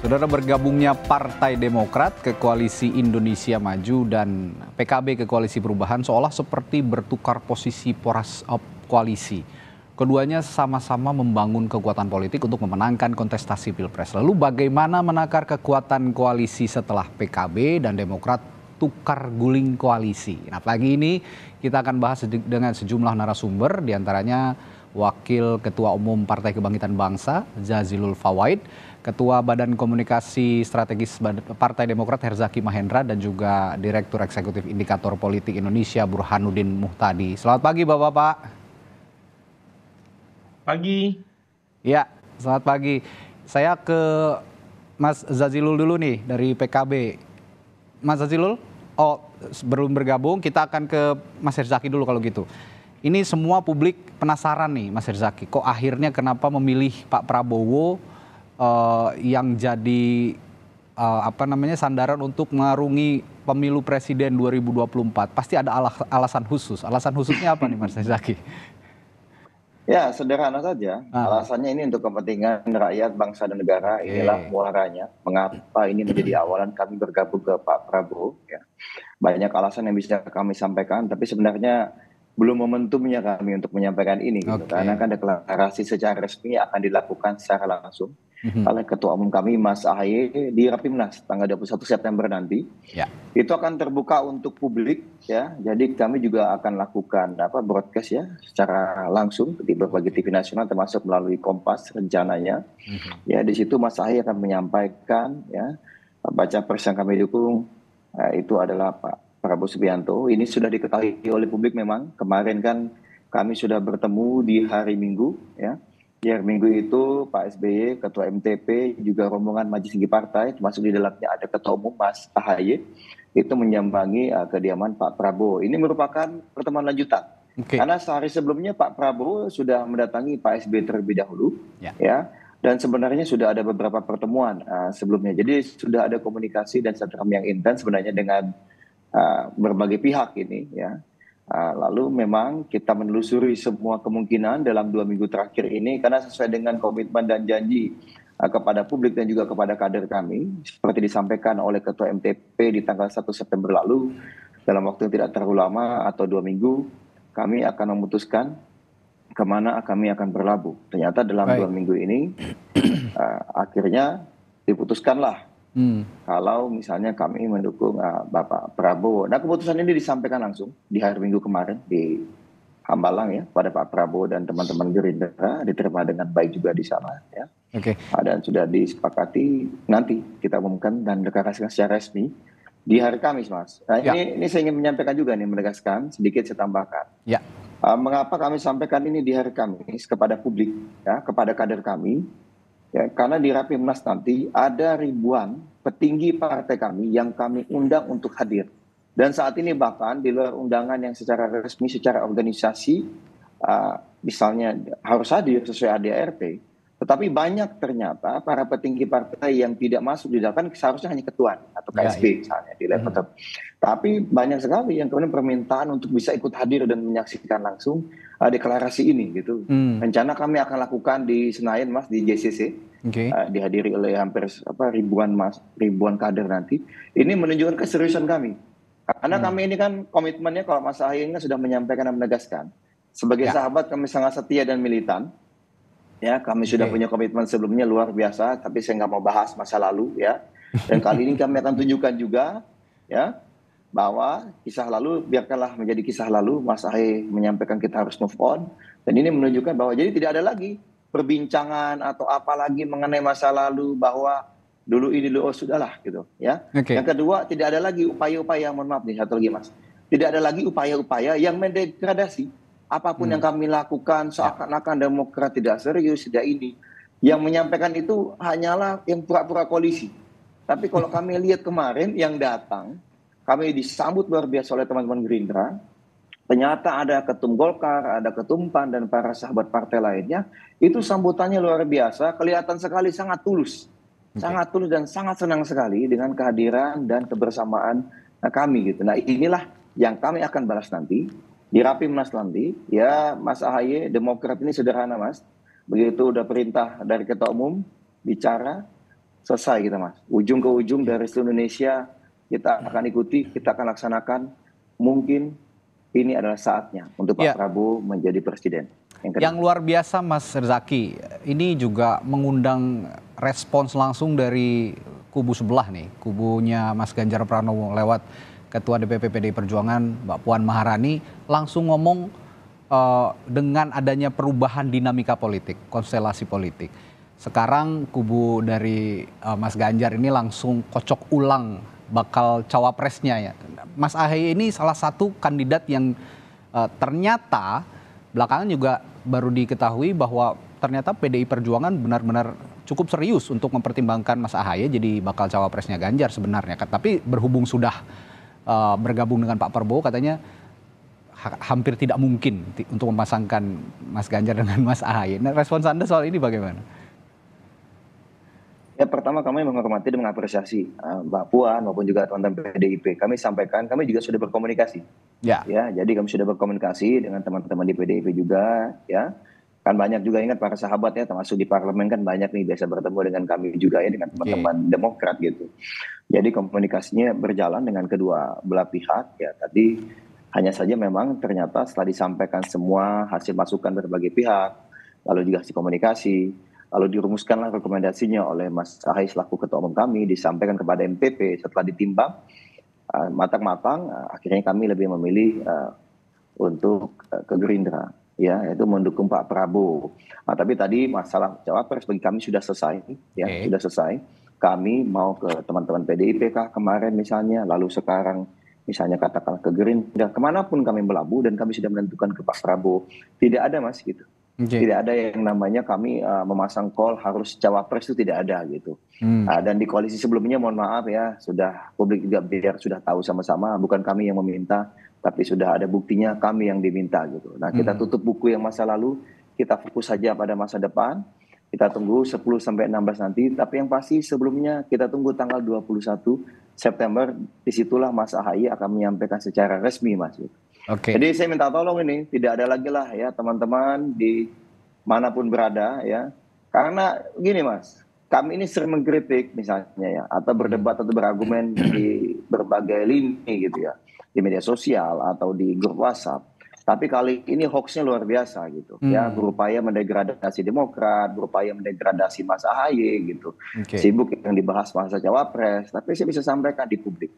Saudara, bergabungnya Partai Demokrat ke Koalisi Indonesia Maju dan PKB ke Koalisi Perubahan seolah seperti bertukar posisi poros koalisi. Keduanya sama-sama membangun kekuatan politik untuk memenangkan kontestasi Pilpres. Lalu bagaimana menakar kekuatan koalisi setelah PKB dan Demokrat tukar guling koalisi? Nah, pagi ini kita akan bahas dengan sejumlah narasumber, diantaranya Wakil Ketua Umum Partai Kebangkitan Bangsa, Jazilul Fawait, Ketua Badan Komunikasi Strategis Partai Demokrat Herzaki Mahendra, dan juga Direktur Eksekutif Indikator Politik Indonesia Burhanuddin Muhtadi. Selamat pagi Bapak-Bapak. Pagi. Ya, selamat pagi. Saya ke Mas Jazilul dulu nih dari PKB. Mas Jazilul, sebelum bergabung kita akan ke Mas Herzaki dulu kalau gitu. Ini semua publik penasaran nih Mas Herzaki, kok akhirnya kenapa memilih Pak Prabowo yang jadi sandaran untuk mengarungi pemilu presiden 2024. Pasti ada alasan khusus. Alasan khususnya apa nih Mas Herzaki? Ya, sederhana saja. Alasannya ini untuk kepentingan rakyat, bangsa, dan negara. Inilah muaranya. Mengapa ini menjadi awalan kami bergabung ke Pak Prabowo. Ya. Banyak alasan yang bisa kami sampaikan, tapi sebenarnya belum momentumnya kami untuk menyampaikan ini. Gitu. Karena kan deklarasi secara resmi akan dilakukan secara langsung oleh Ketua Umum kami, Mas Ahaye, di Rapimnas tanggal 21 September nanti. Ya. Itu akan terbuka untuk publik, ya. Jadi kami juga akan lakukan broadcast ya secara langsung di berbagai TV nasional, termasuk melalui Kompas rencananya. Ya, di situ Mas Ahaye akan menyampaikan ya baca pres yang kami dukung itu adalah Pak Prabowo Subianto. Ini sudah diketahui oleh publik memang. Kemarin kan kami sudah bertemu di hari Minggu ya. Di hari Minggu itu Pak SBY, Ketua MTP, juga rombongan Majelis Tinggi Partai, termasuk di dalamnya ada Ketua Umum Mas Ahaye, itu menyambangi kediaman Pak Prabowo. Ini merupakan pertemuan lanjutan. Karena sehari sebelumnya Pak Prabowo sudah mendatangi Pak SBY terlebih dahulu, ya. Dan sebenarnya sudah ada beberapa pertemuan sebelumnya. Jadi sudah ada komunikasi dan silaturahmi yang intens sebenarnya dengan berbagai pihak ini, ya. Lalu memang kita menelusuri semua kemungkinan dalam 2 minggu terakhir ini karena sesuai dengan komitmen dan janji kepada publik dan juga kepada kader kami seperti disampaikan oleh Ketua MTP di tanggal 1 September lalu, dalam waktu yang tidak terlalu lama atau 2 minggu kami akan memutuskan kemana kami akan berlabuh. Ternyata dalam 2 minggu ini akhirnya diputuskanlah kalau misalnya kami mendukung Bapak Prabowo. Nah, keputusan ini disampaikan langsung di hari Minggu kemarin di Hambalang ya pada Pak Prabowo dan teman-teman Gerindra, diterima dengan baik juga di sana ya. Dan sudah disepakati nanti kita umumkan dan deklarasikan secara resmi di hari Kamis, Mas. Nah, ini saya ingin menyampaikan juga nih, menegaskan sedikit saya tambahkan. Mengapa kami sampaikan ini di hari Kamis kepada publik ya, kepada kader kami? Ya, karena di Rapimnas nanti ada ribuan petinggi partai kami yang kami undang untuk hadir. Dan saat ini bahkan di luar undangan yang secara resmi, secara organisasi, misalnya harus hadir sesuai ADART. Tetapi banyak ternyata para petinggi partai yang tidak masuk di dalam, kan seharusnya hanya ketua atau KSB misalnya di level tertentu. Tapi banyak sekali yang kemudian permintaan untuk bisa ikut hadir dan menyaksikan langsung deklarasi ini gitu. Rencana kami akan lakukan di Senayan, Mas, di JCC. Dihadiri oleh hampir ribuan kader nanti. Ini menunjukkan keseriusan kami. Karena kami ini kan komitmennya, kalau Mas Ahaye sudah menyampaikan dan menegaskan, sebagai sahabat kami sangat setia dan militan. Ya, kami sudah punya komitmen sebelumnya luar biasa, tapi saya nggak mau bahas masa lalu ya. Dan kali ini kami akan tunjukkan juga ya bahwa kisah lalu biarkanlah menjadi kisah lalu. Mas Ahaye menyampaikan kita harus move on, dan ini menunjukkan bahwa jadi tidak ada lagi perbincangan atau apa lagi mengenai masa lalu bahwa dulu ini dulu sudahlah gitu ya. Yang kedua, tidak ada lagi upaya-upaya, mohon maaf nih satu lagi Mas, tidak ada lagi upaya-upaya yang mendegradasi apapun yang kami lakukan seakan-akan Demokrat tidak serius, tidak ini. Yang menyampaikan itu hanyalah yang pura-pura koalisi. Tapi kalau kami lihat kemarin yang datang, kami disambut luar biasa oleh teman-teman Gerindra. Ternyata ada ketum Golkar, ada ketum PAN, dan para sahabat partai lainnya. Itu sambutannya luar biasa, kelihatan sekali sangat tulus. Sangat tulus dan sangat senang sekali dengan kehadiran dan kebersamaan kami gitu. Nah, inilah yang kami akan balas nanti di Rapimnas nanti ya. Mas Ahaye, Demokrat ini sederhana Mas, begitu udah perintah dari Ketua Umum bicara, selesai kita Mas. Ujung ke ujung dari seluruh Indonesia kita akan ikuti, kita akan laksanakan. Mungkin ini adalah saatnya untuk Pak Prabowo menjadi presiden. Yang luar biasa Mas Herzaki, ini juga mengundang respons langsung dari kubu sebelah nih, kubunya Mas Ganjar Pranowo lewat Ketua DPP PDI Perjuangan Mbak Puan Maharani langsung ngomong dengan adanya perubahan dinamika politik, konstelasi politik. Sekarang kubu dari Mas Ganjar ini langsung kocok ulang bakal cawapresnya ya. Mas Ahaye ini salah satu kandidat yang ternyata belakangan juga baru diketahui bahwa ternyata PDI Perjuangan benar-benar cukup serius untuk mempertimbangkan Mas Ahaye jadi bakal cawapresnya Ganjar sebenarnya. Tapi berhubung sudah bergabung dengan Pak Prabowo katanya hampir tidak mungkin untuk memasangkan Mas Ganjar dengan Mas Ahaye. Nah, respons Anda soal ini bagaimana? Ya pertama kami menghormati dan mengapresiasi Mbak Puan maupun juga teman-teman PDIP. Kami sampaikan, kami juga sudah berkomunikasi. Ya, jadi kami sudah berkomunikasi dengan teman-teman di PDIP juga. Ya, kan banyak juga ingat para sahabat ya, termasuk di parlemen kan banyak nih biasa bertemu dengan kami juga ya dengan teman-teman Demokrat gitu. Jadi komunikasinya berjalan dengan kedua belah pihak. Ya, tadi hanya saja memang ternyata setelah disampaikan semua hasil masukan berbagai pihak, lalu juga hasil komunikasi, lalu dirumuskanlah rekomendasinya oleh Mas Ahaye selaku Ketua Umum kami, disampaikan kepada MPP setelah ditimbang matang-matang, akhirnya kami lebih memilih untuk ke Gerindra, ya, yaitu mendukung Pak Prabowo. Nah, tapi tadi masalah cawapres bagi kami sudah selesai, ya, sudah selesai. Kami mau ke teman-teman PDIP kah kemarin misalnya, lalu sekarang misalnya katakanlah ke Gerindra, kemanapun kami melabuh dan kami sudah menentukan ke Pak Prabowo. Tidak ada Mas gitu. Tidak ada yang namanya kami memasang call harus cawapres, itu tidak ada gitu. Dan di koalisi sebelumnya mohon maaf ya, sudah publik juga biar sudah tahu sama-sama, bukan kami yang meminta, tapi sudah ada buktinya kami yang diminta gitu. Nah kita tutup buku yang masa lalu, kita fokus saja pada masa depan, kita tunggu 10 sampai 16 nanti, tapi yang pasti sebelumnya kita tunggu tanggal 21 September, disitulah Mas Ahaye akan menyampaikan secara resmi Mas. Jadi saya minta tolong ini, tidak ada lagi lah ya teman-teman di manapun berada ya. Karena gini Mas, kami ini sering mengkritik misalnya ya, atau berdebat atau berargumen di berbagai lini gitu ya. Di media sosial atau di grup WhatsApp. Tapi kali ini hoaxnya luar biasa gitu ya, berupaya mendegradasi Demokrat, berupaya mendegradasi Mas Ahaye gitu. Sibuk yang dibahas masa cawapres, tapi saya bisa sampaikan di publik.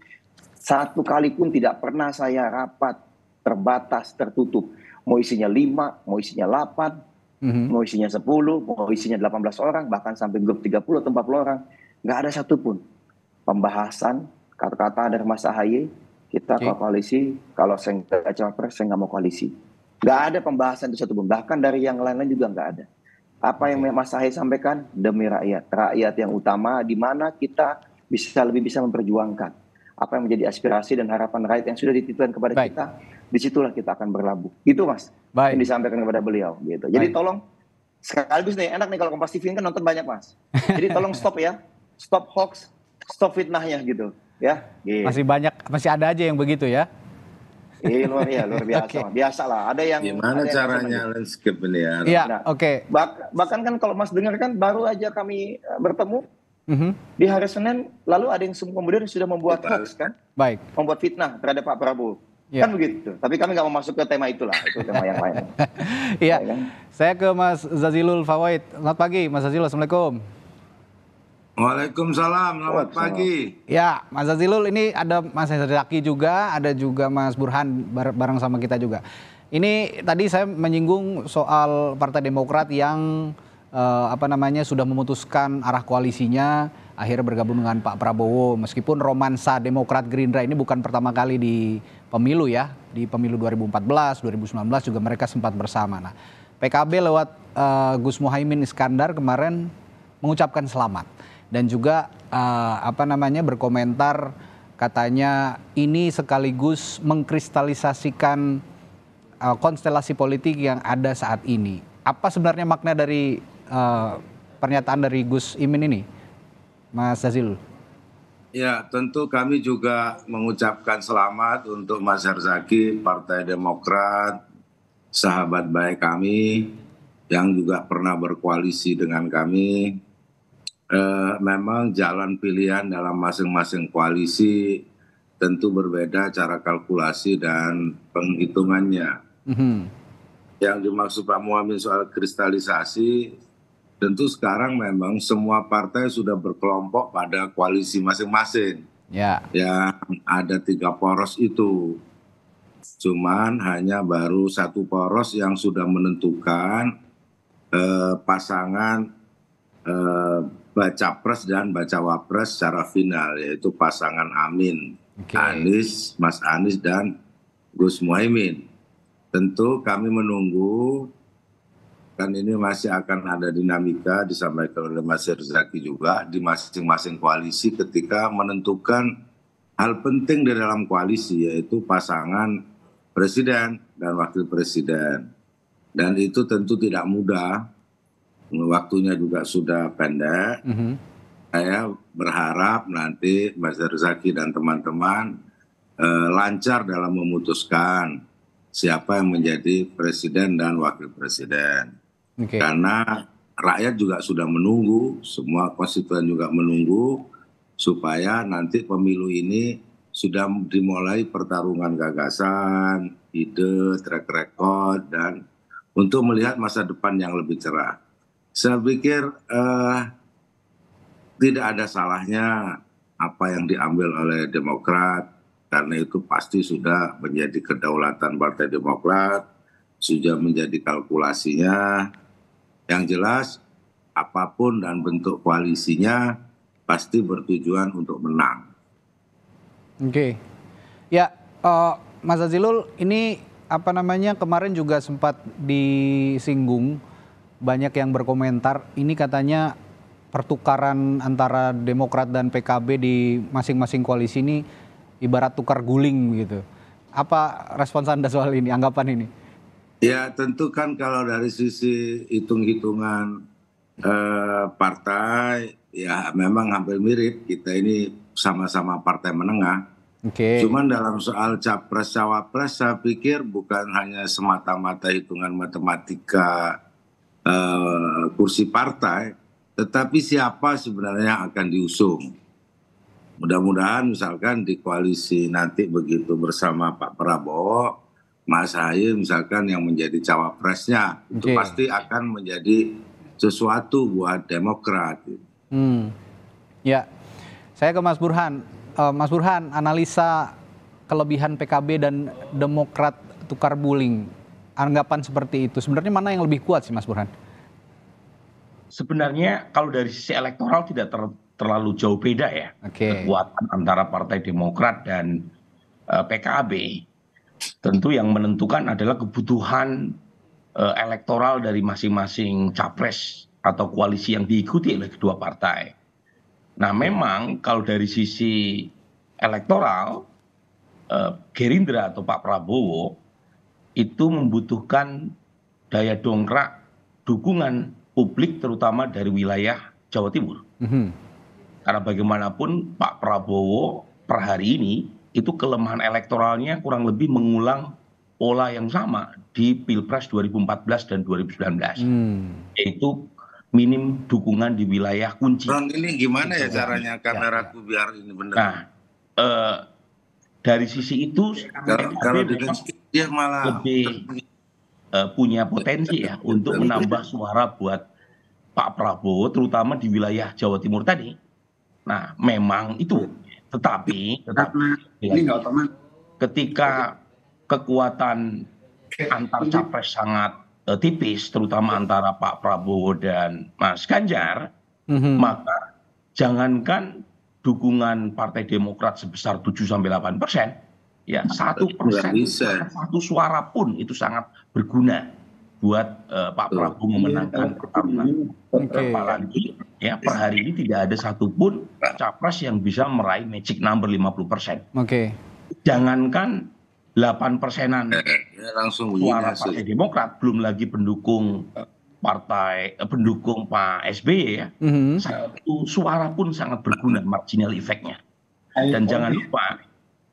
Satu kali pun tidak pernah saya rapat terbatas, tertutup. Mau isinya 5, mau isinya 8, mau isinya 10, mau isinya 18 orang, bahkan sampai grup 30 atau 40 orang. Nggak ada satupun pembahasan kata-kata dari Mas Ahaye, kita ke koalisi, kalau saya nggak cawapres, saya nggak mau koalisi. Nggak ada pembahasan itu satupun, bahkan dari yang lain-lain juga nggak ada. Apa yang Mas Ahaye sampaikan? Demi rakyat. Rakyat yang utama, di mana kita lebih bisa memperjuangkan apa yang menjadi aspirasi dan harapan rakyat yang sudah dititipkan kepada kita, disitulah kita akan berlabuh. Itu Mas, yang disampaikan kepada beliau. Gitu. Jadi tolong, sekaligus nih, enak nih kalau Kompas TV kan nonton banyak Mas. Jadi tolong stop ya, stop hoax, stop fitnahnya gitu. Ya, gitu. Masih ada aja yang begitu ya? Luar biasa, biasalah. Ada yang gimana caranya landscape ini ya? Iya, bahkan kan kalau Mas dengar kan baru aja kami bertemu. Di hari Senin, lalu ada yang kemudian sudah membuat hoax kan, membuat fitnah terhadap Pak Prabowo, kan begitu. Tapi kami nggak mau masuk ke tema itulah, itu tema yang lain. Iya, saya ke Mas Zazilul Fawait. Selamat pagi, Mas Zazilul. Assalamualaikum. Waalaikumsalam, selamat pagi. Ya, Mas Zazilul, ini ada Mas Herzaki juga, ada juga Mas Burhan bareng sama kita juga. Ini tadi saya menyinggung soal Partai Demokrat yang sudah memutuskan arah koalisinya, akhirnya bergabung dengan Pak Prabowo. Meskipun romansa Demokrat Gerindra ini bukan pertama kali di pemilu ya, di pemilu 2014, 2019 juga mereka sempat bersama. Nah, PKB lewat Gus Muhaimin Iskandar kemarin mengucapkan selamat dan juga berkomentar, katanya ini sekaligus mengkristalisasikan konstelasi politik yang ada saat ini. Apa sebenarnya makna dari pernyataan dari Gus Imin ini, Mas Zazilul? Ya, tentu kami juga mengucapkan selamat untuk Mas Herzaki, Partai Demokrat, sahabat baik kami, yang juga pernah berkoalisi dengan kami. memang jalan pilihan dalam masing-masing koalisi tentu berbeda cara kalkulasi dan penghitungannya. Yang dimaksud Pak Muhammad soal kristalisasi, tentu sekarang memang semua partai sudah berkelompok pada koalisi masing-masing. Ya. Yang ada 3 poros itu. Cuman hanya baru 1 poros yang sudah menentukan pasangan baca pres dan bacawa pres secara final, yaitu pasangan Amin. Mas Anies dan Gus Muhaimin. Tentu kami menunggu, kan ini masih akan ada dinamika disampaikan oleh Mas Herzaki juga di masing-masing koalisi ketika menentukan hal penting di dalam koalisi, yaitu pasangan presiden dan wakil presiden. Dan itu tentu tidak mudah, waktunya juga sudah pendek. Saya berharap nanti Mas Herzaki dan teman-teman lancar dalam memutuskan siapa yang menjadi presiden dan wakil presiden. Karena rakyat juga sudah menunggu, semua konstituen juga menunggu, supaya nanti pemilu ini sudah dimulai pertarungan gagasan, ide, track record, dan untuk melihat masa depan yang lebih cerah. Saya pikir tidak ada salahnya apa yang diambil oleh Demokrat, karena itu pasti sudah menjadi kedaulatan Partai Demokrat, sudah menjadi kalkulasinya. Yang jelas apapun dan bentuk koalisinya pasti bertujuan untuk menang. Ya, Mas Azilul, ini kemarin juga sempat disinggung, banyak yang berkomentar, ini katanya pertukaran antara Demokrat dan PKB di masing-masing koalisi ini ibarat tukar guling gitu. Apa respons Anda soal ini, anggapan ini? Ya tentu kan kalau dari sisi hitung-hitungan partai, ya memang hampir mirip, kita ini sama-sama partai menengah. Cuman dalam soal capres-cawapres saya pikir bukan hanya semata-mata hitungan matematika kursi partai, tetapi siapa sebenarnya yang akan diusung. Mudah-mudahan misalkan di koalisi nanti begitu bersama Pak Prabowo, Mas Ahaye misalkan yang menjadi cawapresnya, itu pasti akan menjadi sesuatu buat Demokrat. Ya, saya ke Mas Burhan. Mas Burhan, analisa kelebihan PKB dan Demokrat tukar guling, anggapan seperti itu, sebenarnya mana yang lebih kuat sih Mas Burhan? Sebenarnya kalau dari sisi elektoral tidak terlalu jauh beda ya, kekuatan antara Partai Demokrat dan PKB. Tentu yang menentukan adalah kebutuhan elektoral dari masing-masing capres atau koalisi yang diikuti oleh kedua partai. Nah memang kalau dari sisi elektoral, Gerindra atau Pak Prabowo itu membutuhkan daya dongkrak dukungan publik terutama dari wilayah Jawa Timur. Karena bagaimanapun Pak Prabowo per hari ini itu kelemahan elektoralnya kurang lebih mengulang pola yang sama di Pilpres 2014 dan 2019. Yaitu minim dukungan di wilayah kunci. Ini gimana ya caranya kameraku biar ini benar? Nah, dari sisi itu kalau dia malah lebih punya potensi ya untuk menambah suara buat Pak Prabowo terutama di wilayah Jawa Timur tadi. Nah, memang itu. Tetapi ketika kekuatan antar capres sangat tipis, terutama antara Pak Prabowo dan Mas Ganjar, maka jangankan dukungan Partai Demokrat sebesar 7-8%, ya 1%, 1 suara pun itu sangat berguna buat Pak Prabowo memenangkan pertarungan. Apalagi ya per hari ini tidak ada satupun capres yang bisa meraih magic number 50%. Jangankan 8%-an suara Partai Demokrat, belum lagi pendukung Pak SBY ya, satu suara pun sangat berguna marginal effect-nya. Dan jangan lupa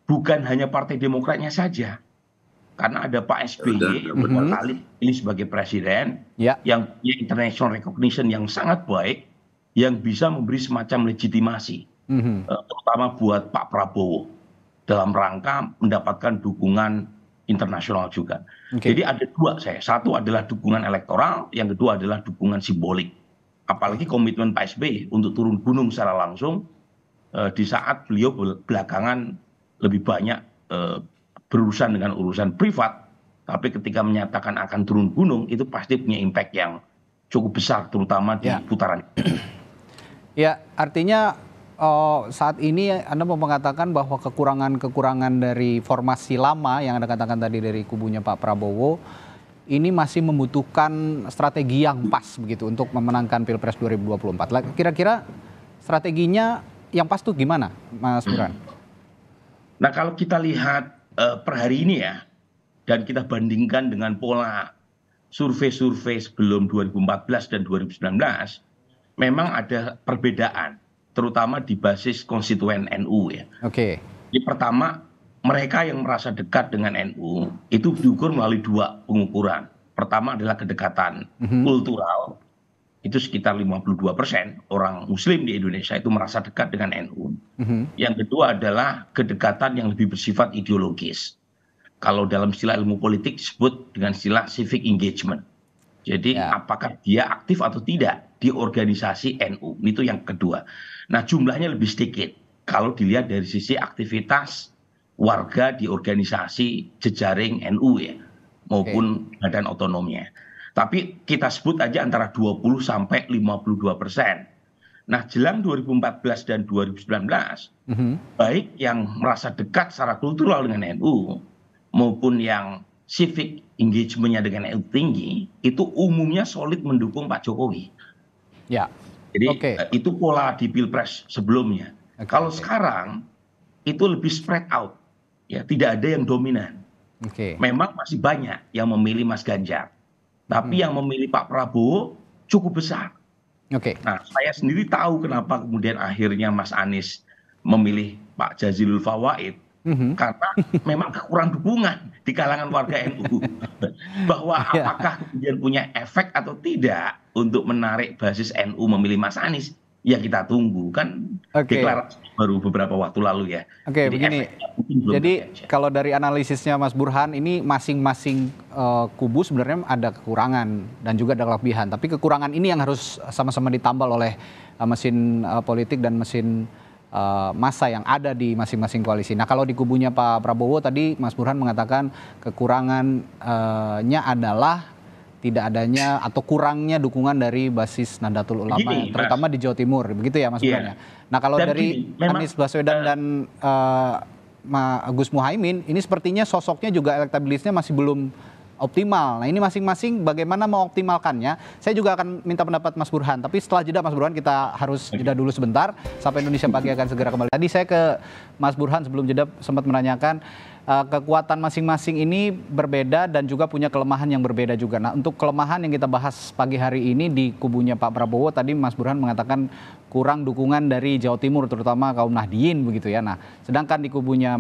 bukan hanya Partai Demokratnya saja, karena ada Pak SBY berkali ini sebagai presiden yang punya international recognition yang sangat baik, yang bisa memberi semacam legitimasi, terutama buat Pak Prabowo dalam rangka mendapatkan dukungan internasional juga. Jadi ada dua satu adalah dukungan elektoral, yang kedua adalah dukungan simbolik. Apalagi komitmen Pak SBY untuk turun gunung secara langsung di saat beliau belakangan lebih banyak berurusan dengan urusan privat, tapi ketika menyatakan akan turun gunung itu pasti punya impact yang cukup besar, terutama di putaran. Ya, artinya saat ini Anda mau mengatakan bahwa kekurangan-kekurangan dari formasi lama yang Anda katakan tadi dari kubunya Pak Prabowo ini masih membutuhkan strategi yang pas begitu untuk memenangkan Pilpres 2024. Kira-kira strateginya yang pas tuh gimana, Mas Burhan? Nah, kalau kita lihat per hari ini ya, dan kita bandingkan dengan pola survei-survei sebelum 2014 dan 2019, memang ada perbedaan, terutama di basis konstituen NU ya. Jadi pertama, mereka yang merasa dekat dengan NU itu diukur melalui dua pengukuran. Pertama adalah kedekatan kultural, itu sekitar 52% orang Muslim di Indonesia itu merasa dekat dengan NU. Yang kedua adalah kedekatan yang lebih bersifat ideologis. Kalau dalam istilah ilmu politik disebut dengan istilah civic engagement. Jadi apakah dia aktif atau tidak di organisasi NU, itu yang kedua. Nah, jumlahnya lebih sedikit kalau dilihat dari sisi aktivitas warga di organisasi jejaring NU ya, maupun badan otonomnya. Tapi kita sebut aja antara 20 sampai 52%. Nah, jelang 2014 dan 2019, baik yang merasa dekat secara kultural dengan NU maupun yang civic engagement-nya dengan NU tinggi, itu umumnya solid mendukung Pak Jokowi. Jadi itu pola di Pilpres sebelumnya. Kalau sekarang itu lebih spread out, ya tidak ada yang dominan. Memang masih banyak yang memilih Mas Ganjar, tapi yang memilih Pak Prabowo cukup besar. Nah, saya sendiri tahu kenapa kemudian akhirnya Mas Anies memilih Pak Jazilul Fawait, karena memang kekurangan dukungan di kalangan warga NU. Bahwa apakah kemudian punya efek atau tidak untuk menarik basis NU memilih Mas Anies, ya kita tunggu, kan deklarasi baru beberapa waktu lalu ya. Begini. Jadi kalau dari analisisnya Mas Burhan, ini masing-masing kubu sebenarnya ada kekurangan dan juga ada kelebihan. Tapi kekurangan ini yang harus sama-sama ditambal oleh mesin politik dan mesin massa yang ada di masing-masing koalisi. Nah, kalau di kubunya Pak Prabowo tadi Mas Burhan mengatakan kekurangannya adalah tidak adanya atau kurangnya dukungan dari basis Nahdlatul Ulama, terutama di Jawa Timur, begitu ya Mas Burhan ya. Nah, kalau dari Anies Baswedan dan Gus Muhaimin, ini sepertinya sosoknya juga elektabilitasnya masih belum optimal. Nah, ini masing-masing bagaimana mengoptimalkannya. Saya juga akan minta pendapat Mas Burhan, tapi setelah jeda Mas Burhan kita harus jeda dulu sebentar. Sampai Indonesia Pagi akan segera kembali. Tadi saya ke Mas Burhan sebelum jeda sempat menanyakan kekuatan masing-masing ini berbeda dan juga punya kelemahan yang berbeda juga. Nah, untuk kelemahan yang kita bahas pagi hari ini di kubunya Pak Prabowo, tadi Mas Burhan mengatakan kurang dukungan dari Jawa Timur, terutama kaum Nahdien begitu ya. Nah, sedangkan di kubunya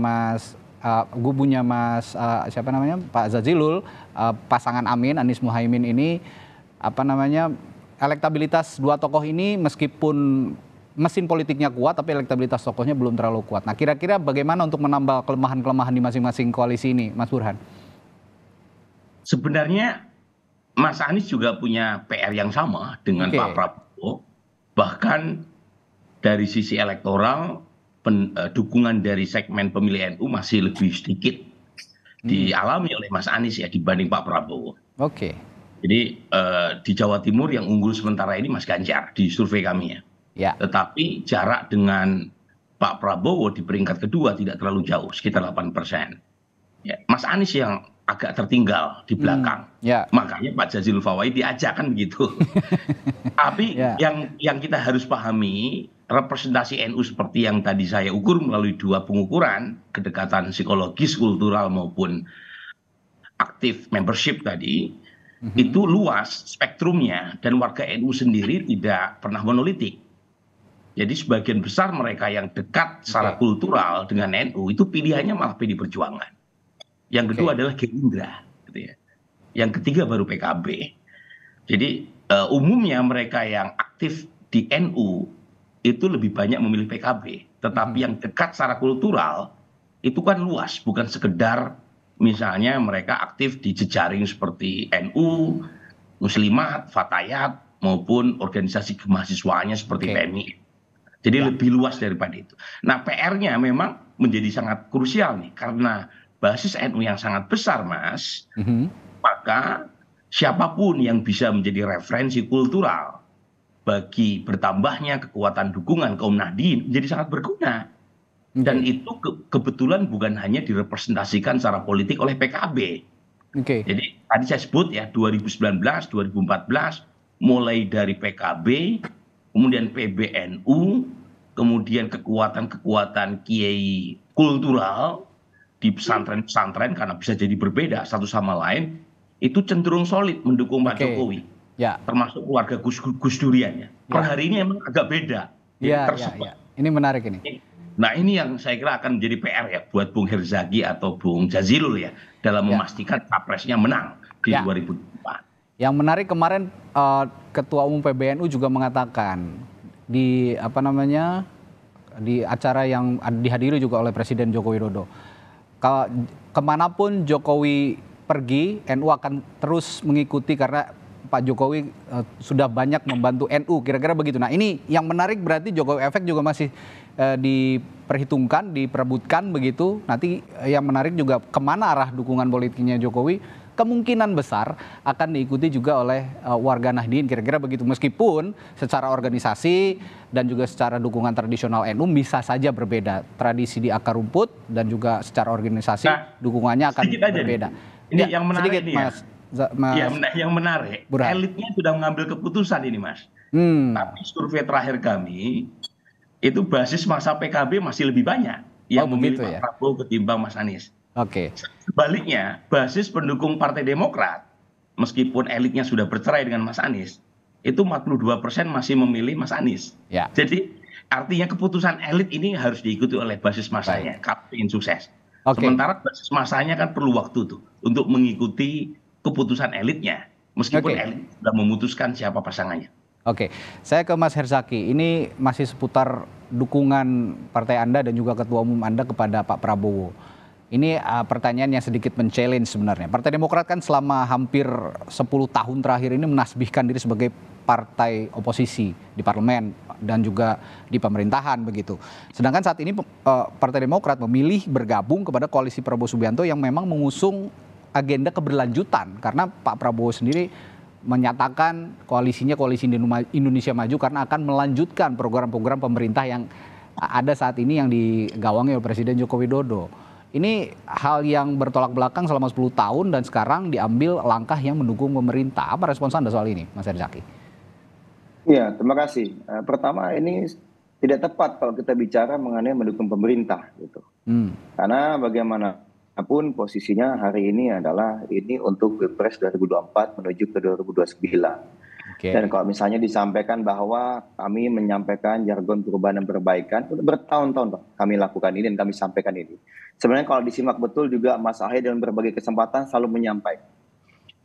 siapa namanya, Pak Jazilul, pasangan Amin, Anies Muhaimin ini elektabilitas dua tokoh ini meskipun mesin politiknya kuat tapi elektabilitas tokohnya belum terlalu kuat. Nah, kira-kira bagaimana untuk menambal kelemahan-kelemahan di masing-masing koalisi ini, Mas Burhan? Sebenarnya Mas Anies juga punya PR yang sama dengan Pak Prabowo. Bahkan dari sisi elektoral, dukungan dari segmen pemilih NU masih lebih sedikit dialami oleh Mas Anies ya dibanding Pak Prabowo. Jadi di Jawa Timur yang unggul sementara ini Mas Ganjar di survei kami ya. Tetapi jarak dengan Pak Prabowo di peringkat kedua tidak terlalu jauh, sekitar 8%. Ya, Mas Anies yang agak tertinggal di belakang. Makanya Pak Jazilul Fawait diajak kan begitu. Tapi yang kita harus pahami, representasi NU seperti yang tadi saya ukur melalui dua pengukuran, kedekatan psikologis, kultural maupun aktif membership tadi, itu luas spektrumnya dan warga NU sendiri tidak pernah monolitik. Jadi sebagian besar mereka yang dekat secara kultural dengan NU itu pilihannya malah PD Perjuangan. Yang kedua adalah Gerindra, gitu ya. Yang ketiga baru PKB. Jadi umumnya mereka yang aktif di di NU itu lebih banyak memilih PKB, tetapi yang dekat secara kultural itu kan luas, bukan sekedar misalnya mereka aktif di jejaring seperti NU, Muslimat, Fatayat, maupun organisasi kemahasiswaannya seperti PMI. Jadi lebih luas daripada itu. Nah, PR-nya memang menjadi sangat krusial nih, karena basis NU yang sangat besar, Mas, maka siapapun yang bisa menjadi referensi kultural bagi bertambahnya kekuatan dukungan kaum Nahdien menjadi sangat berguna. Dan itu kebetulan bukan hanya direpresentasikan secara politik oleh PKB. Jadi tadi saya sebut ya 2019, 2014 mulai dari PKB, kemudian PBNU, kemudian kekuatan-kekuatan kiai kultural di pesantren-pesantren karena bisa jadi berbeda satu sama lain, itu cenderung solid mendukung Pak Jokowi. Termasuk keluarga Gus Durian ya. Per hari ini emang agak beda. Ini menarik ini. Nah, ini yang saya kira akan menjadi PR ya buat Bung Herzaki atau Bung Jazilul ya dalam memastikan capresnya menang di 2024. Yang menarik kemarin Ketua Umum PBNU juga mengatakan di di acara yang dihadiri juga oleh Presiden Joko Widodo, kemanapun Jokowi pergi, NU akan terus mengikuti karena Pak Jokowi sudah banyak membantu NU, kira-kira begitu. Nah, ini yang menarik berarti Jokowi efek juga masih diperhitungkan, diperebutkan begitu. Nanti yang menarik juga kemana arah dukungan politiknya Jokowi, kemungkinan besar akan diikuti juga oleh warga Nahdien, kira-kira begitu. Meskipun secara organisasi dan juga secara dukungan tradisional NU bisa saja berbeda. Tradisi di akar rumput dan juga secara organisasi dukungannya akan berbeda. Ini yang menarik sedikit, nih Mas. Yang menarik, elitnya sudah mengambil keputusan ini, Mas. Tapi survei terakhir kami, itu basis masa PKB masih lebih banyak yang memilih Pak Prabowo ketimbang Mas Anies. Sebaliknya, basis pendukung Partai Demokrat, meskipun elitnya sudah bercerai dengan Mas Anies, itu 42% masih memilih Mas Anies. Jadi artinya keputusan elit ini harus diikuti oleh basis masanya kalau ingin sukses. Sementara basis masanya kan perlu waktu tuh untuk mengikuti keputusan elitnya, meskipun elit sudah memutuskan siapa pasangannya. Saya ke Mas Herzaki. Ini masih seputar dukungan partai Anda dan juga Ketua Umum Anda kepada Pak Prabowo. Ini pertanyaan yang sedikit men-challenge sebenarnya. Partai Demokrat kan selama hampir 10 tahun terakhir ini menasbihkan diri sebagai partai oposisi di parlemen dan juga di pemerintahan begitu. Sedangkan saat ini Partai Demokrat memilih bergabung kepada koalisi Prabowo Subianto yang memang mengusung agenda keberlanjutan, karena Pak Prabowo sendiri menyatakan koalisinya koalisi Indonesia Maju karena akan melanjutkan program-program pemerintah yang ada saat ini yang digawangi oleh Presiden Joko Widodo. Ini hal yang bertolak belakang selama 10 tahun dan sekarang diambil langkah yang mendukung pemerintah. Apa respons Anda soal ini, Mas Herzaki? Ya, terima kasih. Pertama, ini tidak tepat kalau kita bicara mengenai mendukung pemerintah gitu. Karena bagaimanapun posisinya hari ini adalah ini untuk Pilpres 2024 menuju ke 2029. Dan kalau misalnya disampaikan bahwa kami menyampaikan jargon perubahan dan perbaikan, bertahun-tahun kami lakukan ini dan kami sampaikan ini. Sebenarnya kalau disimak betul juga Mas Ahy dalam berbagai kesempatan selalu menyampaikan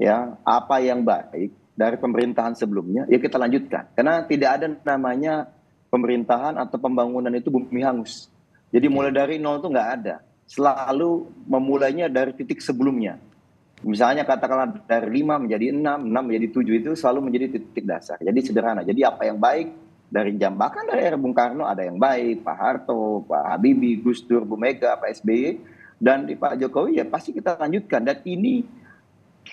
ya apa yang baik dari pemerintahan sebelumnya ya kita lanjutkan. Karena tidak ada namanya pemerintahan atau pembangunan itu bumi hangus. Jadi mulai dari nol itu nggak ada. Selalu memulainya dari titik sebelumnya. Misalnya katakanlah dari 5 menjadi 6, 6 menjadi 7 itu selalu menjadi titik dasar. Jadi sederhana. Jadi apa yang baik dari bahkan dari era Bung Karno ada yang baik, Pak Harto, Pak Habibie, Gus Dur, Bu Mega, Pak SBY, dan di Pak Jokowi ya pasti kita lanjutkan. Dan ini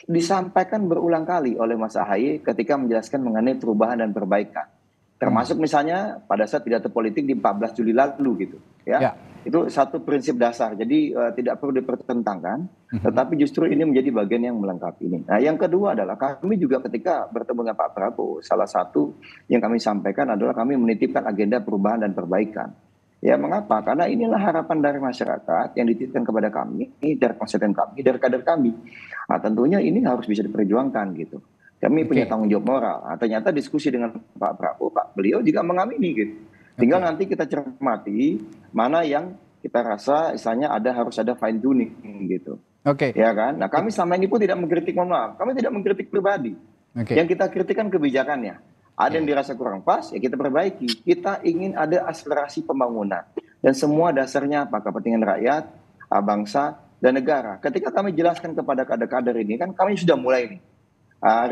disampaikan berulang kali oleh Mas Ahy ketika menjelaskan mengenai perubahan dan perbaikan. Termasuk misalnya pada saat pidato politik di 14 Juli lalu gitu. Ya. Itu satu prinsip dasar. Jadi tidak perlu dipertentangkan, tetapi justru ini menjadi bagian yang melengkapi ini. Nah, yang kedua adalah kami juga ketika bertemu dengan Pak Prabowo, salah satu yang kami sampaikan adalah kami menitipkan agenda perubahan dan perbaikan. Ya, mengapa? Karena inilah harapan dari masyarakat yang dititipkan kepada kami, dari konstituen kami, dari kader kami. Nah, tentunya ini harus bisa diperjuangkan gitu. Kami punya tanggung jawab moral. Nah, ternyata diskusi dengan Pak Prabowo, beliau juga mengamini gitu. Tinggal nanti kita cermati mana yang kita rasa misalnya harus ada fine tuning gitu. Ya kan? Nah, kami selama ini pun tidak mengkritik, mohon maaf, kami tidak mengkritik pribadi. Yang kita kritikkan kebijakannya. Ada yang dirasa kurang pas, ya kita perbaiki. Kita ingin ada akselerasi pembangunan. Dan semua dasarnya apa? Kepentingan rakyat, bangsa, dan negara. Ketika kami jelaskan kepada kader-kader ini, kan kami sudah mulai nih.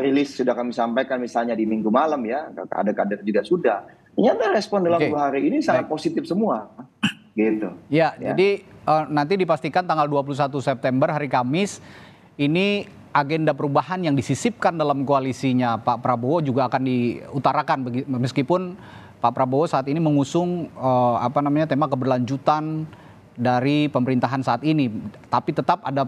Rilis sudah kami sampaikan misalnya di minggu malam ya, kader-kader juga sudah. Ternyata respon dalam 2 hari ini sangat positif semua. Gitu. Ya, jadi nanti dipastikan tanggal 21 September hari Kamis, ini agenda perubahan yang disisipkan dalam koalisinya Pak Prabowo juga akan diutarakan, meskipun Pak Prabowo saat ini mengusung tema keberlanjutan dari pemerintahan saat ini, tapi tetap ada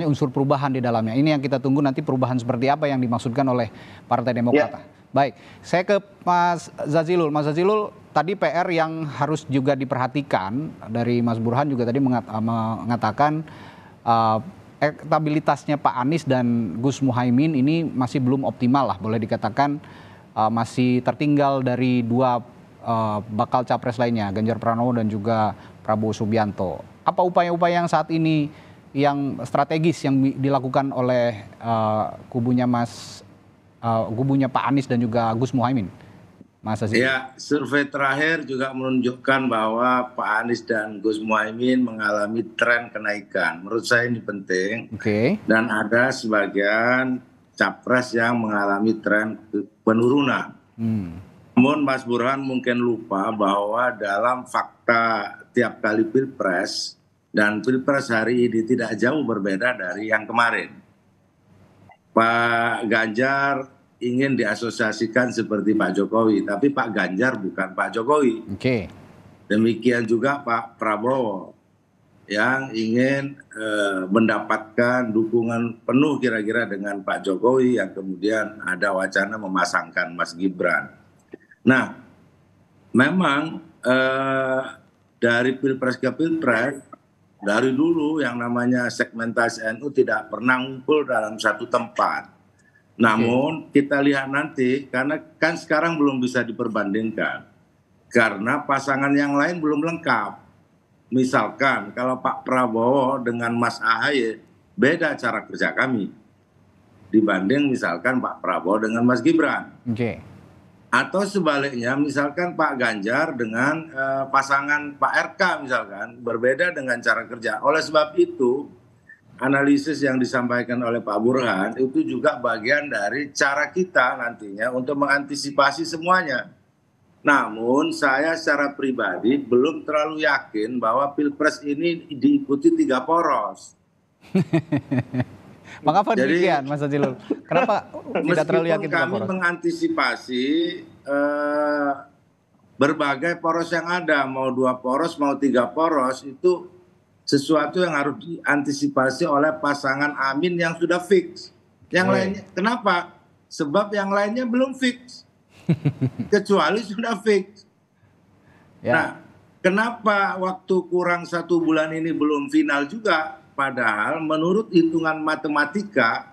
unsur perubahan di dalamnya. Ini yang kita tunggu nanti, perubahan seperti apa yang dimaksudkan oleh Partai Demokrat. Baik, saya ke Mas Zazilul. Mas Zazilul, tadi PR yang harus juga diperhatikan dari Mas Burhan juga tadi mengatakan elektabilitasnya Pak Anies dan Gus Muhaimin ini masih belum optimal lah, boleh dikatakan masih tertinggal dari 2 bakal capres lainnya, Ganjar Pranowo dan juga Prabowo Subianto. Apa upaya-upaya yang saat ini yang strategis yang dilakukan oleh kubunya Pak Anies dan juga Gus Muhaimin? Mas Aziz. Ya, survei terakhir juga menunjukkan bahwa Pak Anies dan Gus Muhaimin mengalami tren kenaikan. Menurut saya ini penting. Dan ada sebagian capres yang mengalami tren penurunan. Namun Mas Burhan mungkin lupa bahwa dalam fakta tiap kali pilpres dan pilpres hari ini tidak jauh berbeda dari yang kemarin. Pak Ganjar ingin diasosiasikan seperti Pak Jokowi, tapi Pak Ganjar bukan Pak Jokowi. Demikian juga Pak Prabowo yang ingin mendapatkan dukungan penuh kira-kira dengan Pak Jokowi, yang kemudian ada wacana memasangkan Mas Gibran. Nah, memang dari pilpres ke pilpres, dari dulu yang namanya segmentasi NU tidak pernah ngumpul dalam satu tempat. Namun kita lihat nanti, karena kan sekarang belum bisa diperbandingkan, karena pasangan yang lain belum lengkap. Misalkan kalau Pak Prabowo dengan Mas Ahaye, beda cara kerja kami dibanding misalkan Pak Prabowo dengan Mas Gibran. Atau sebaliknya, misalkan Pak Ganjar dengan pasangan Pak RK misalkan, berbeda dengan cara kerja. Oleh sebab itu, analisis yang disampaikan oleh Pak Burhan itu juga bagian dari cara kita nantinya untuk mengantisipasi semuanya. Namun saya secara pribadi belum terlalu yakin bahwa pilpres ini diikuti 3 poros. Mengapa demikian, Mas Zazilul? Kenapa tidak terlalu yakin 3 poros? Meskipun kami mengantisipasi berbagai poros yang ada, mau 2 poros, mau 3 poros, itu sesuatu yang harus diantisipasi oleh pasangan Amin yang sudah fix. Yang lainnya, kenapa? Sebab yang lainnya belum fix. Kecuali sudah fix. Nah, kenapa waktu kurang 1 bulan ini belum final juga? Padahal menurut hitungan matematika,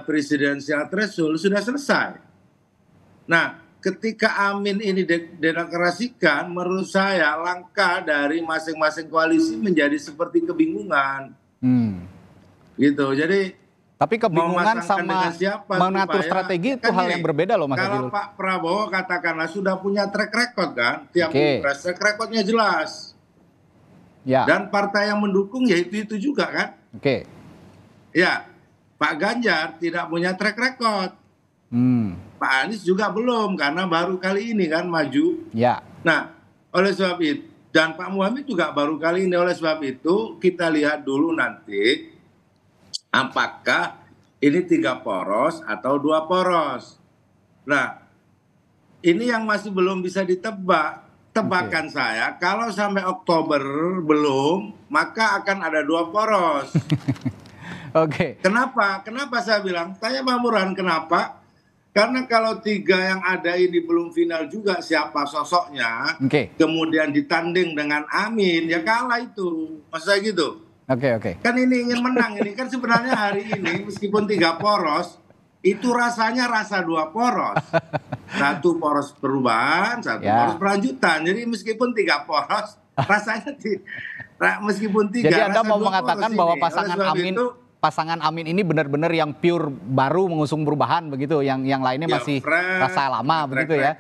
presidensial threshold sudah selesai. Nah, ketika Amin ini dideklarasikan, menurut saya langkah dari masing-masing koalisi menjadi seperti kebingungan. Gitu. Jadi tapi kebingungan sama mengatur strategi itu hal yang berbeda loh, Mas Zazilul. Kalau Pak Prabowo katakanlah sudah punya track record kan, tiap pilpres track recordnya jelas. Dan partai yang mendukung ya itu juga kan. Ya, Pak Ganjar tidak punya track record. Pak Anies juga belum, karena baru kali ini kan maju. Nah, oleh sebab itu, dan Pak Muhammad juga baru kali ini, oleh sebab itu kita lihat dulu nanti apakah ini 3 poros atau 2 poros. Nah, ini yang masih belum bisa ditebak. Tebakan saya, kalau sampai Oktober belum, maka akan ada 2 poros. Kenapa? Kenapa saya bilang? Tanya Pak Burhan, kenapa? Karena kalau 3 yang ada ini belum final juga siapa sosoknya, kemudian ditanding dengan Amin, ya kalah itu. Maksud saya gitu. Kan ini ingin menang, ini kan sebenarnya hari ini meskipun 3 poros, itu rasanya rasa 2 poros. 1 poros perubahan, 1 poros pelanjutan. Jadi meskipun 3 poros, rasanya meskipun 3. Jadi Anda mau mengatakan bahwa pasangan Amin pasangan Amin ini benar-benar yang pure baru mengusung perubahan begitu, yang lainnya masih rasa lama begitu ya.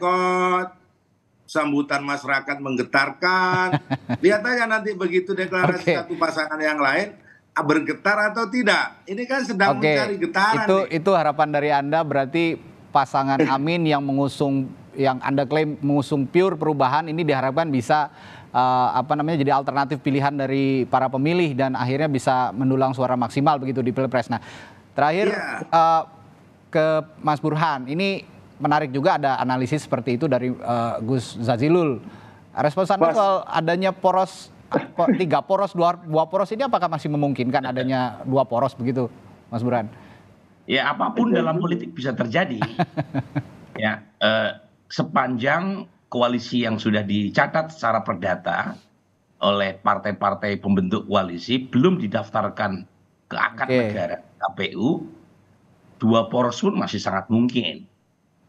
Sambutan masyarakat menggetarkan. Lihat aja nanti begitu deklarasi satu pasangan yang lain bergetar atau tidak. Ini kan sedang mencari getaran. Itu harapan dari Anda, berarti pasangan Amin yang mengusung, yang Anda klaim mengusung pure perubahan ini diharapkan bisa jadi alternatif pilihan dari para pemilih dan akhirnya bisa mendulang suara maksimal begitu di Pilpres. Nah, terakhir ke Mas Burhan, ini menarik juga ada analisis seperti itu dari Gus Zazilul. Respons Anda soal adanya poros 3 poros, 2 poros ini apakah masih memungkinkan adanya 2 poros begitu, Mas Burhan? Ya, apapun dalam politik bisa terjadi. Ya, sepanjang koalisi yang sudah dicatat secara perdata oleh partai-partai pembentuk koalisi belum didaftarkan ke akad negara KPU, 2 poros pun masih sangat mungkin.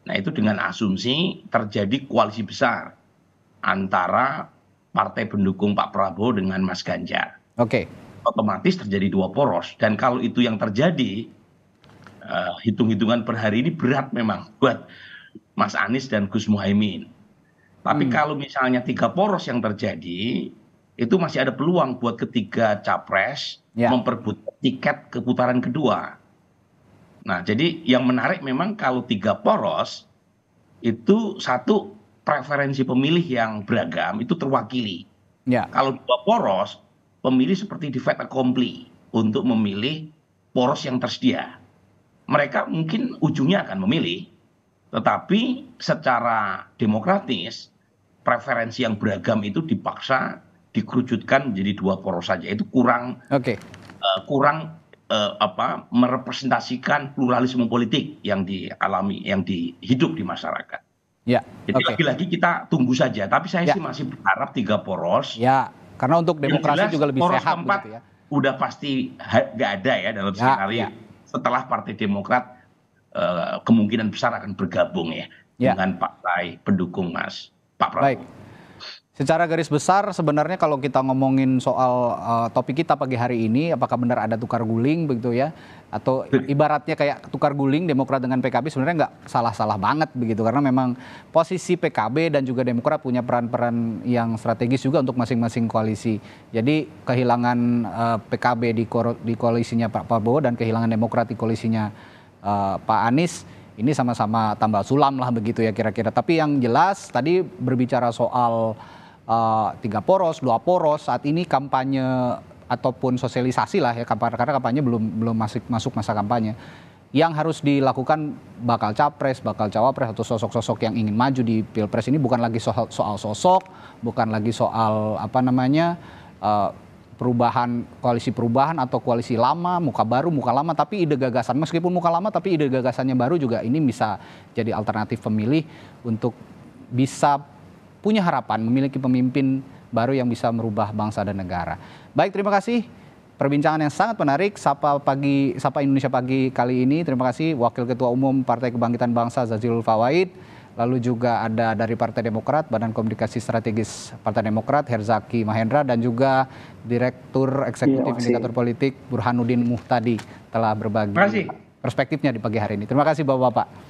Nah, itu dengan asumsi terjadi koalisi besar antara partai pendukung Pak Prabowo dengan Mas Ganjar. Otomatis terjadi 2 poros, dan kalau itu yang terjadi, hitung-hitungan per hari ini berat memang buat Mas Anies dan Gus Muhaimin. Tapi kalau misalnya 3 poros yang terjadi, itu masih ada peluang buat ketiga capres memperebutkan tiket ke putaran kedua. Nah, jadi yang menarik memang kalau 3 poros, itu satu, preferensi pemilih yang beragam itu terwakili. Kalau 2 poros, pemilih seperti di fait accompli untuk memilih poros yang tersedia. Mereka mungkin ujungnya akan memilih, tetapi secara demokratis preferensi yang beragam itu dipaksa dikerucutkan menjadi 2 poros saja. Itu kurang merepresentasikan pluralisme politik yang dialami, yang hidup di masyarakat. Jadi lagi-lagi kita tunggu saja. Tapi saya sih masih berharap 3 poros. Karena untuk demokrasi juga lebih poros sehat. Poros keempat udah pasti nggak ada ya dalam skenario. Setelah Partai Demokrat kemungkinan besar akan bergabung dengan partai pendukung Pak Prabowo. Baik. Secara garis besar sebenarnya kalau kita ngomongin soal topik kita pagi hari ini, apakah benar ada tukar guling begitu ya? Atau ibaratnya kayak tukar guling Demokrat dengan PKB, sebenarnya nggak salah-salah banget begitu. Karena memang posisi PKB dan juga Demokrat punya peran-peran yang strategis juga untuk masing-masing koalisi. Jadi kehilangan PKB di koalisinya Pak Prabowo dan kehilangan Demokrat di koalisinya Pak Anies, ini sama-sama tambal sulam lah begitu ya kira-kira. Tapi yang jelas tadi berbicara soal 3 poros, 2 poros, saat ini kampanye ataupun sosialisasi lah ya, karena kampanye belum masuk masa kampanye. Yang harus dilakukan bakal capres, bakal cawapres atau sosok-sosok yang ingin maju di Pilpres ini bukan lagi soal sosok, bukan lagi soal perubahan, koalisi perubahan atau koalisi lama, muka baru, muka lama, tapi ide gagasan. Meskipun muka lama tapi ide gagasannya baru juga ini bisa jadi alternatif pemilih untuk bisa punya harapan memiliki pemimpin baru yang bisa merubah bangsa dan negara. Baik, terima kasih. Perbincangan yang sangat menarik, Sapa Indonesia Pagi kali ini. Terima kasih Wakil Ketua Umum Partai Kebangkitan Bangsa Zazilul Fawait. Lalu juga ada dari Partai Demokrat, Badan Komunikasi Strategis Partai Demokrat, Herzaki Mahendra, dan juga Direktur Eksekutif Indikator Politik Burhanuddin Muhtadi telah berbagi perspektifnya di pagi hari ini. Terima kasih Bapak-Bapak.